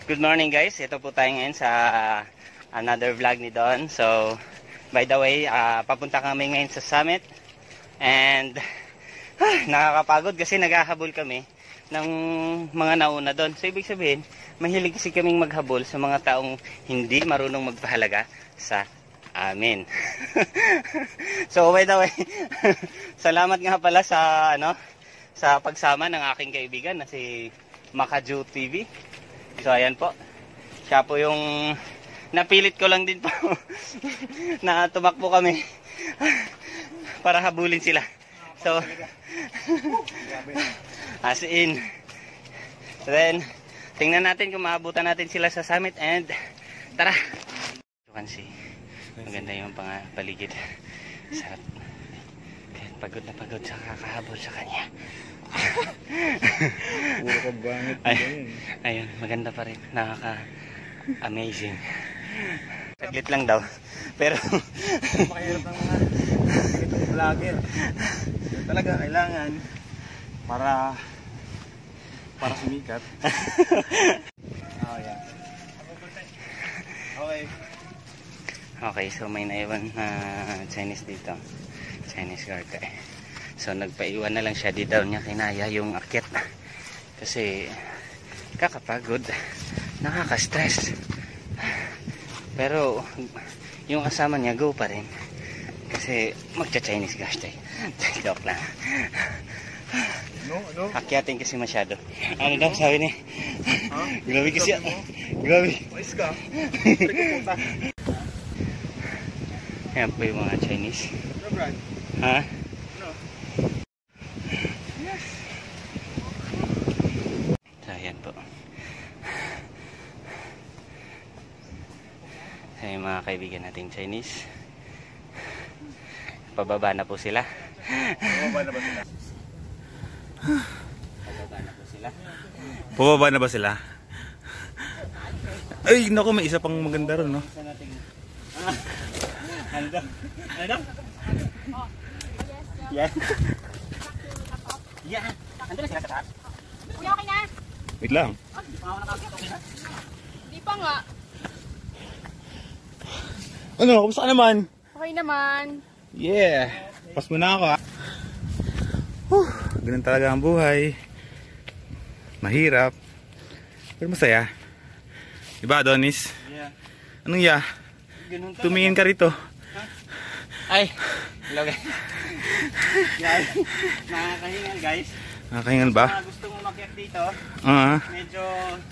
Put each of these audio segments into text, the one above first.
Good morning guys, ito po tayo ngayon sa another vlog ni Don. So, by the way, papunta kami ngayon sa summit. And, nakakapagod kasi naghahabol kami ng mga nauna doon. So, ibig sabihin, mahilig kasi kaming maghabol sa mga taong hindi marunong magpahalaga sa amin. So, by the way, salamat nga pala sa, sa pagsama ng aking kaibigan na si Makaju TV. So ayan po, siya po yung napilit ko lang din po na tumakbo kami para habulin sila. So as in, then tingnan natin kung maabutan natin sila sa summit. And tara, you can see maganda yung paligid. Sarap. Kahit pagod na pagod sa kakahabol sa kanya. Ayun, maganda pa rin, nakaka-amazing. Saglit lang daw, pero makahirap ng mga itong vlogger. Talaga kailangan para sumikat. Oh yeah. Okay, so may naiwan na Chinese dito, Chinese guard eh. So nagpaiwan na lang siya, di daw niya kinaya yung akyat kasi kakapagod, nakaka-stress. Pero yung kasama niya go pa rin kasi magcha-Chinese guys tayo. Joke lang. No? Akyatin kasi masyado. Ano daw sabi ni? Grabe kasi. Grabe. Mais ka. Ayan po yung mga Chinese. Ha? Ay, mga kaibigan nating Chinese, pababa na po sila. Pababa na ba sila? Pababa na po sila. Pababa na ba sila? Ay, naku, may isa pang maganda ron, no? Isa nating... Ano daw? Ano daw? Yan. Yan. Andun na sila sa taas? Kuya, okay na? Wait lang. Di pa ako nakakita. Okay na? Di pa nga. Ano, kumusta ka naman? Okay naman. Yeah. Pas mo na ako, ha? Ganun talaga ang buhay. Mahirap. Pero masaya. Diba, Adonis? Yeah. Anong ya? Ganun talaga. Tumingin ka rito. Ay! Hello guys. Guys, nakakahingal guys. Nakakahingal ba? Kung gusto mo makiyak dito, medyo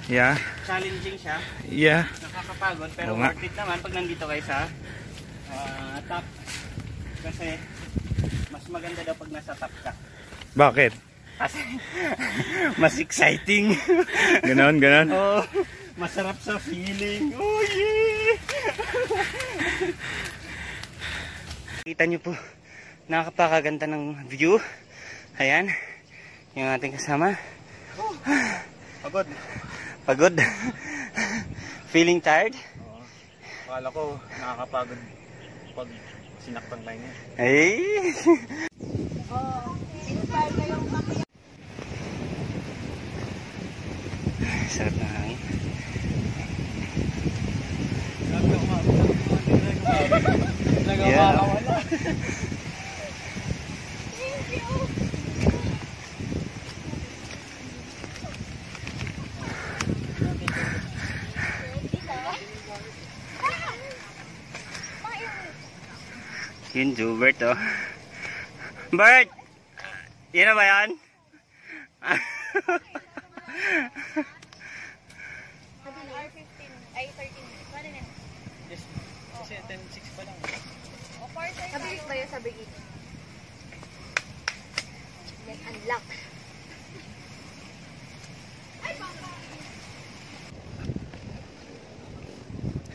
Yeah. challenging siya. Yeah. Nakakapagod, pero Oo nga. worth it naman pag nandito kayo sa top. Kasi mas maganda daw pag nasa top ka. Bakit? Kasi mas exciting. Ganon. Oh, masarap sa feeling. Oh yeah! Kita nyo po, nakakapakaganda ng view. Ayan, yung ating kasama. Pagod. Feeling tired? Oo. Akala ko nakakapagod pag sinaktan lang niya. Ay! Sarap na hangin. Yeah. Yun, Jubert, oh. Bert! Yan na ba yan? Ay, 13. Ano na? Yes, kasi 10-6 pa lang. Nabilis ba yun sa Brigid? Then unlock.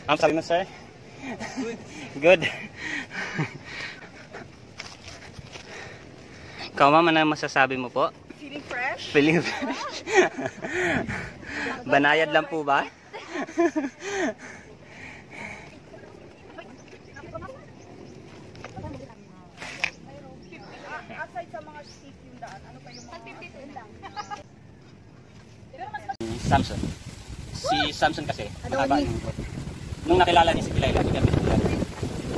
I'm sorry na, sir. Good. Ikaw, ma'am, ano masasabi mo po? Feeling fresh? Feeling fresh. Banayad lang po ba? Aside sa mga steep yung daan, ano pa yung mga... 52 lang. Samsung C Samson kasi, mahaba yung buhok. Nung nakilala niya si Delilah, bigyan niya siya.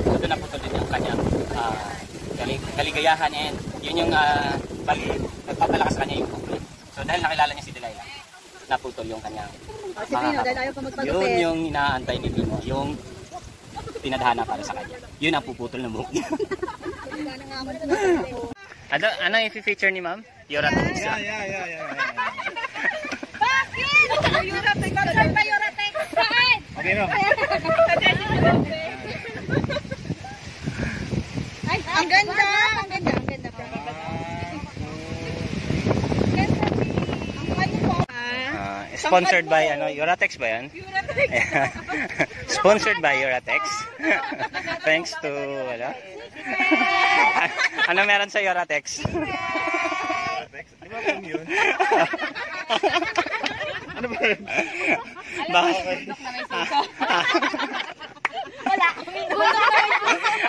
So doon naputol din yung kanyang kaligayahan and yun yung nagpapalakas kanya yung buhok. So dahil nakilala niya si Delilah, naputol yung kanyang dahil ayaw pa magpagupit. Yun yung inaantay ni Timo, yung tinadhana para sa kanya. Yun ang puputol ng buhok niya. Ano i-feature ni ma'am? Yoratex. Yeah. Bakit? Yoratex. Sponsor ba Yoratex? Saan? Okay, no? Ay, ang ganda. Ang ganda. Sponsored by Yoratex ba yan? Yoratex. Sponsored by Yoratex. Thanks to ano meron sa Yoratex? Di ba kung yun? Ano ba yun? Wala.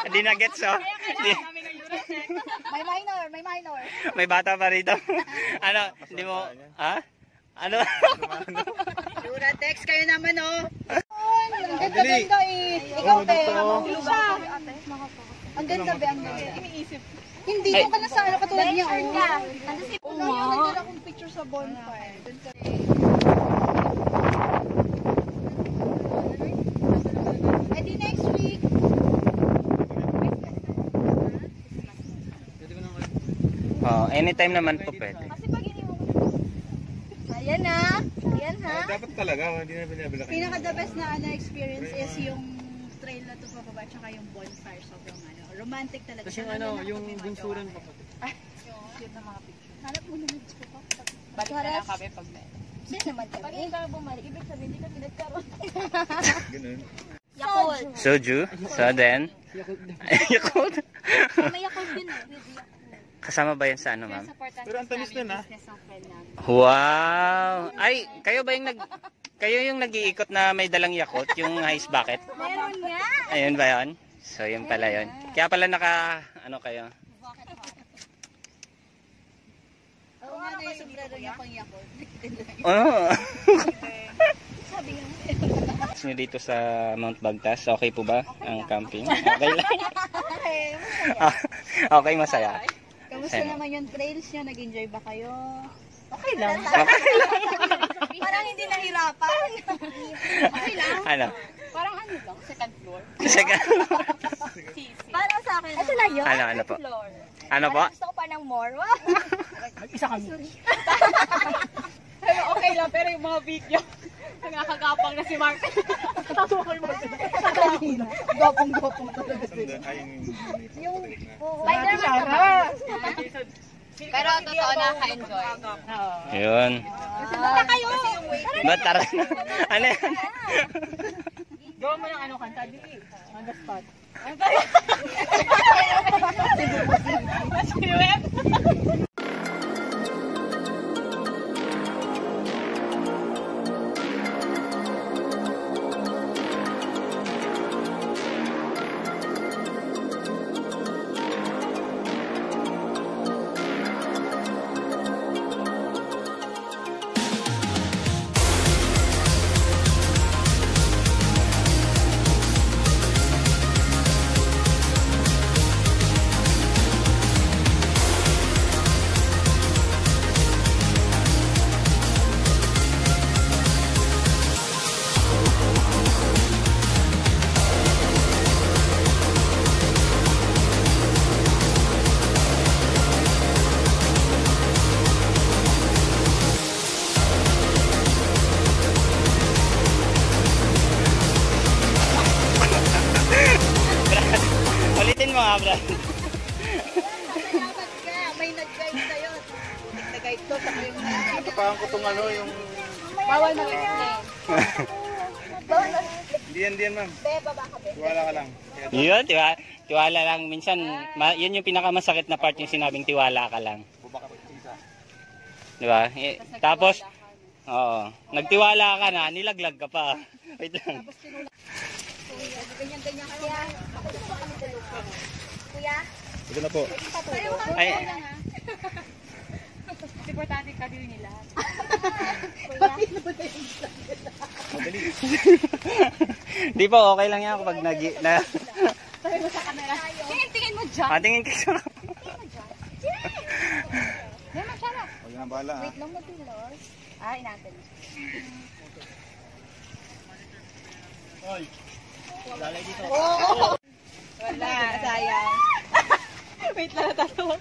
Hindi na gets May minor. May bata pa rito. Hindi mo, ha? Ano? Yoratex kayo naman ang ganda eh. Ikaw te. Ang ganda be, ang ganda. Iniisip. Hindi ko pala sa katulad niya. Nagdala akong picture sa bonfire. Edi next week. Anytime naman po pwede. Kasi pag Ayan ha. Dapat talaga, hindi na binabila kayo. Pinaka the best na experience is yung trail na to pababa tsaka yung bonfire. Sobrang romantic talaga. Kasi yung bunsuran pa. Cute na mga picture. Hanap mo naman dito pa. Balik na lang kami pag may. Sino naman kami? Pag hindi ka bumalik, ibig sabihin hindi kami nagkaroon. Ganun. Yakult. Soju. So then, Yakult. May Yakult din eh. Kasama ba yan sa ano, ma'am? Pero ang tamis din, ha? Wow! Ay, kayo yung nag-iikot na may dalang Yakult, yung ice bucket? Meron nga. Ayun ba yun? So, yun pala yun. Kaya pala kayo? Oo nga na yung sombrero niya pang Yakult. Oo. Sabi nga. Nyo dito sa Mount Bagtas, okay po ba ang camping? Okay lang. Okay, masaya. Kamusta naman yung trails nyo? Nag-enjoy ba kayo? Okay lang. Parang hindi nahirapan. Okay lang. Ano? Parang ano lang, second floor. Para sa akin. Ito na yun? Ano po? Floor. Ano po? Gusto ko pa ng more. Isa kami. Pero okay lang, pero yung mga video, nakakagapang na si Mark. Tatawa ko yung mga video. Gopong talaga. Yung Spider-Man ba? Pero totoo nakaka-enjoy. Yun. Punta kayo. Ba't tara na? Ano yan? Gawa mo ng kanta, di on the spot. Ulitin mo nga, Brad. May nag-guide sa'yo. Nag-guide to. Tapahan ko itong yung... Bawal mag-explain. Diyan, ma'am. Baba ka, be. Tiwala ka lang. Yun, tiwala lang. Minsan, yun yung pinakamasakit na part yung sinabing tiwala ka lang. Bubaka ko isa. Diba? Tapos, nagtiwala ka na, nilaglag ka pa. Wait lang. Ganyan-ganyan kaya. Kuya? Ito na po. Ay, importante ka din nila. Di po, okay lang yan kapag Sabi mo sa camera. Tingin mo dyan. tingin kayo sa... Naman siya na. Huwag na bahala. Wait lang matulos. Inaantay mo. Oy. Lalay dito. Wala, sayang. Wait lang, natatawa.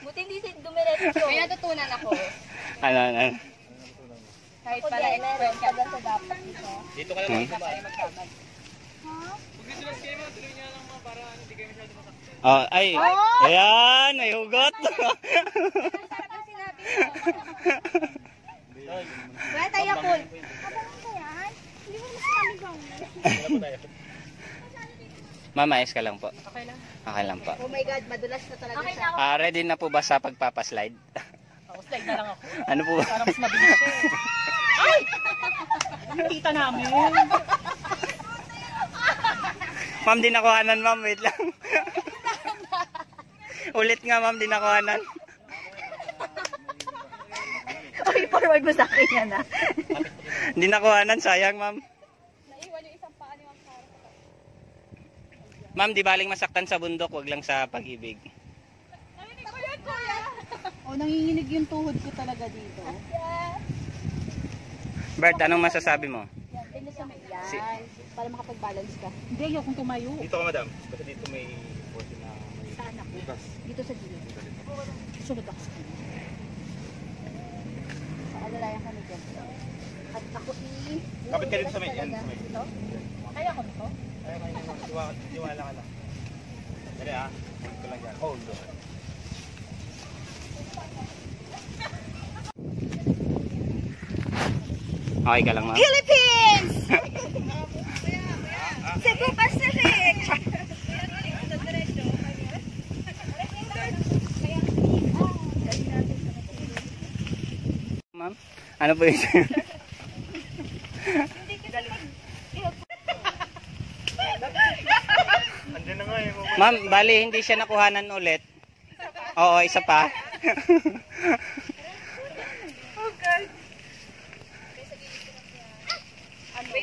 Buti hindi si dumiretso. May natutunan ako. Ano. Kahit pala expert ka sa dapat dito. Dito ka lang sa Ay, magkamad. Oh, ay. Ayan, may hugot. Sarap ang sinabi mo. Wala tayo, Paul. Habang ko yan, hindi mo masasabi bang. Ma'am, ayos ka lang po. Okay lang. Okay lang po. Oh my God, madulas na talaga siya. Ready na po ba sa pagpapaslide? Ako, slide na lang ako. Ano po ba? Para mas mabilis siya. Ay! Nakita namin. Ma'am, di nakuhanan, ma'am. Wait lang. Ulit nga, ma'am, di nakuhanan. Okay, forward mo sa akin yan, Di nakuhanan, sayang, ma'am. Naiwan yung isang paa ni Ma'am Sarah. Ma'am, di baling masaktan sa bundok, wag lang sa pag-ibig. Narinig ko yan, kuya. Nanginginig yung tuhod ko talaga dito. Bert, anong masasabi mo? Yan, sa may yan. Para makapag-balance ka. Hindi, ayaw kong tumayo. Dito ka, madam. Kasi dito may portion na may Saan ako? bukas. Dito sa gilid. Sunod ako sa gilid. Alalayan kami dyan. At ako Kapit ka dito sa may. Yan, sa may. Kaya ko nito? Ay, tiwala ka lang. Dali ah. Hold ko lang yan. Hold. Okay ka lang, ma'am? Philippines! Cebu Pacific! Ma'am? Ano po yun? Andiyan na nga eh. Ma'am, bali hindi siya nakuhanan ulit. Oo, isa pa.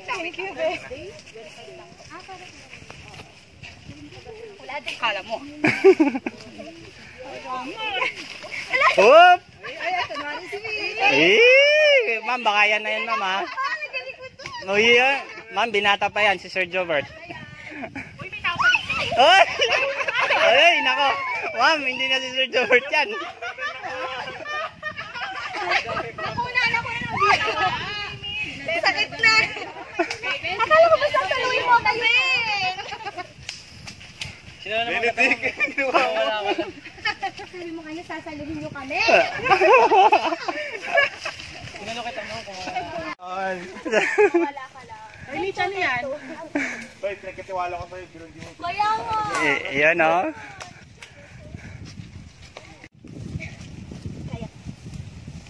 Thank you, best. Wala din kala mo. Oop! Ma'am, baka yan na yun, ma'am, ha? Oh, yeah. Ma'am, binata pa yan, si Sir Jobert. Oy! Ay, nako. Ma'am, hindi na si Sir Jobert yan. Nakunan ako na ng dito. Sakit na. Akala ko ba sasaluhin mo tayo eh. Sino naman Benedict, ginawa mo. Sabi mo kayo, sasaluhin nyo kami. Sinalo kita mo kung Ay. Wala ka lang. Ay, Licha na yan. Hoy, pinagkatiwala ko sa'yo. Pero hindi mo. Kaya mo. yan, oh. Kaya.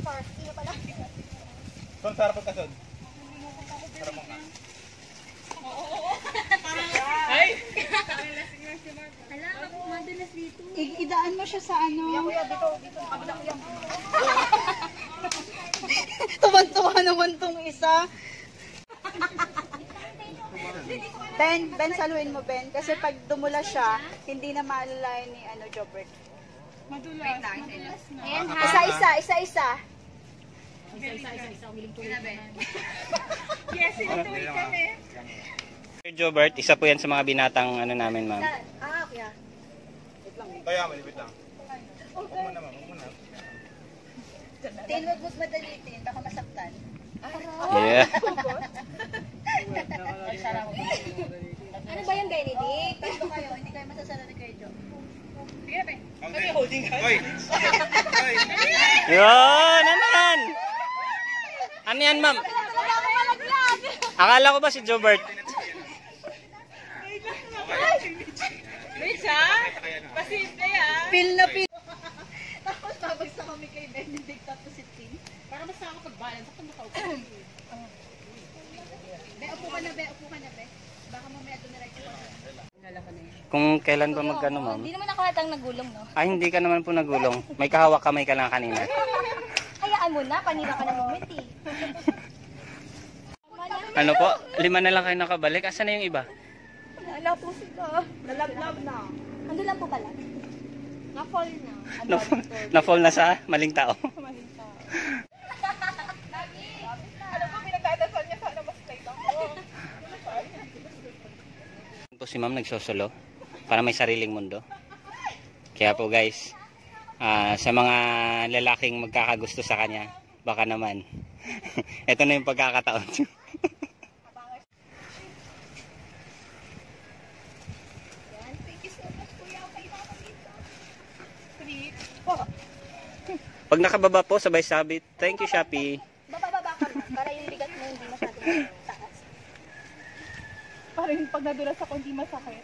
First, sino pala? Son, sarap ka, Son. Sarap ka. Ay! Hala, ako madulas dito. Idaan mo siya sa ano. Kuya, dito. Kabila ko yan. Tuwan-tuwa naman tong isa. Ben, saluhin mo, Ben. Kasi pag dumula siya, hindi na maalala ni Jobert. Madulas. Ayan ha. Isa-isa. Yes, sinutuloy kami. Sir Jobert, isa po yan sa mga binatang ano namin, ma'am. Kuya. Kaya, malipit lang. Huwag mo na, ma'am. Huwag mo na. Tin, wag mo't madalitin. Baka masaktan. Yeah. Ano ba yung Benedict? Paano kayo? Hindi kayo masasala ni Kuya Joe. Okay. Holding hands. Hoy. Hoy. Yun, ano yan? Ano yan, ma'am? Akala ko ba si Jobert? Licha? Pasimple ah. Feel na feel. Tapos babagsak kami kay Benedict tapos si Tin. Para mas nakakapag-balance ako nakaupo. Be, upo ka na, Be. Baka mamaya doon na rin ko. Nala ka na yan. Kung kailan ba magkano, ma'am? Hindi naman ako hatang nagulong, no? Ay, hindi ka naman po nagulong. May kahawak kamay ka lang kanina. Hayaan mo na, kanina ka na ngumiti. Ano po? 5 na lang kayo nakabalik. Asan na yung iba? Wala po sila. Nalaglag na. Ando lang po pala. Na-fall na. Na-fall na sa maling tao. Alam ko, pinagdadasal niya sana mas late ako. Po si ma'am nagsosolo para may sariling mundo. Kaya po guys, sa mga lalaking magkakagusto sa kanya, baka naman. Ito na yung pagkakataon. Pag nakababa po, sabay sabit. Thank you, Shopee. Bababa ka na, para yung bigat mo hindi masyadong taas. Parang pag nadulas ako, hindi masakit.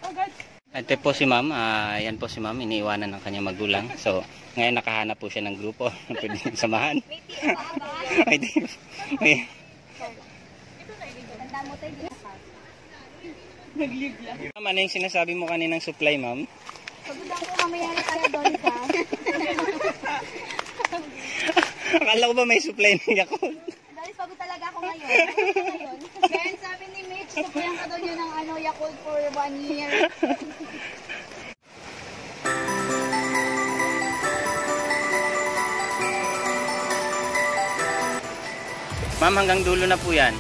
Oh God. Ito po si ma'am. Yan po si ma'am. Iniiwanan ng kanyang magulang. So, ngayon nakahanap po siya ng grupo na pwede niyang samahan. May tira pa ba? May tip. May- Tanda mo tayo din. Nagligla. Ma'am, ano yung sinasabi mo kaninang supply, ma'am? Pagod ako mamaya na tayo doon ka. Akala ko ba may supply ng Yakult? Dahil pagod talaga ako ngayon. Kaya sabi ni Mitch, suplayan ka daw niya ng Yakult for 1 year. Ma'am, hanggang dulo na po yan.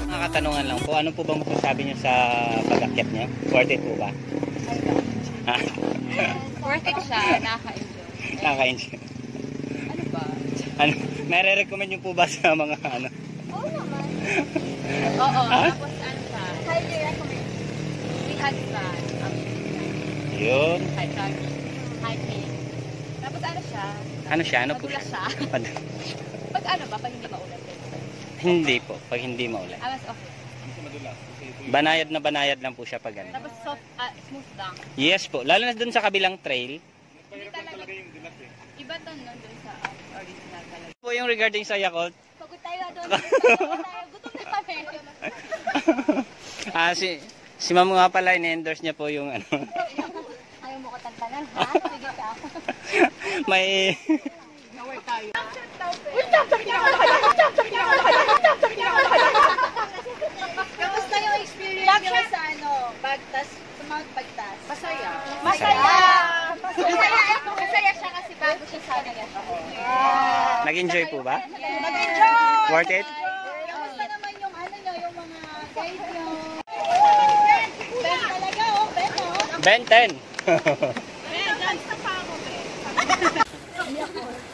Nakatanungan lang po, ano po bang masasabi niyo sa pag-akyat niyo? Worth it po ba? Ha? Worth it siya. Nakaka-enjoy. Nakaka-enjoy. Ano ba? Ano, nare-recommend niyo po ba sa mga ano? Oo naman. Oo. Ha? Tapos ano siya? Highly recommend. We had fun. Yun. Hiking. Tapos ano siya? Ano siya? Ano po Madulas siya? siya. Pag ano ba? Pag hindi maulan. Hindi po, pag hindi maulan. Mas okay. Banayad lang po siya pag ano. Tapos soft, smooth lang. Yes po, lalo na dun sa kabilang trail. Hindi talaga. Iba to nun dun sa original talaga. Po yung regarding sa Yakult. Pagod tayo doon. Gutom na kami. Si ma'am nga pala, in-endorse niya po yung ano. Ayaw mo ko tantanan, ha? Sige ka. May Naway tayo. Kamusta yung experience nyo sa Bagtas, sa Mount Bagtas? Masaya. Masaya! Masaya siya kasi bago siya sa akin. nag-enjoy po ba? Nag-enjoy! Worth it? Kamusta naman yung yung mga guide nyo? Ben talaga, Ben, Ben 10.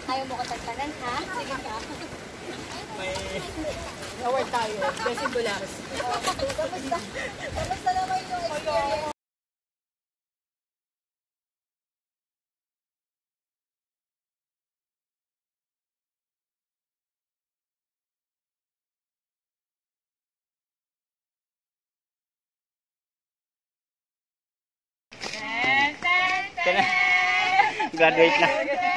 Ayaw mo ko tantanan, ha? Sige ka. Naway tayo. Blessing Dulares. Kamusta naman yung experience? Graduate na.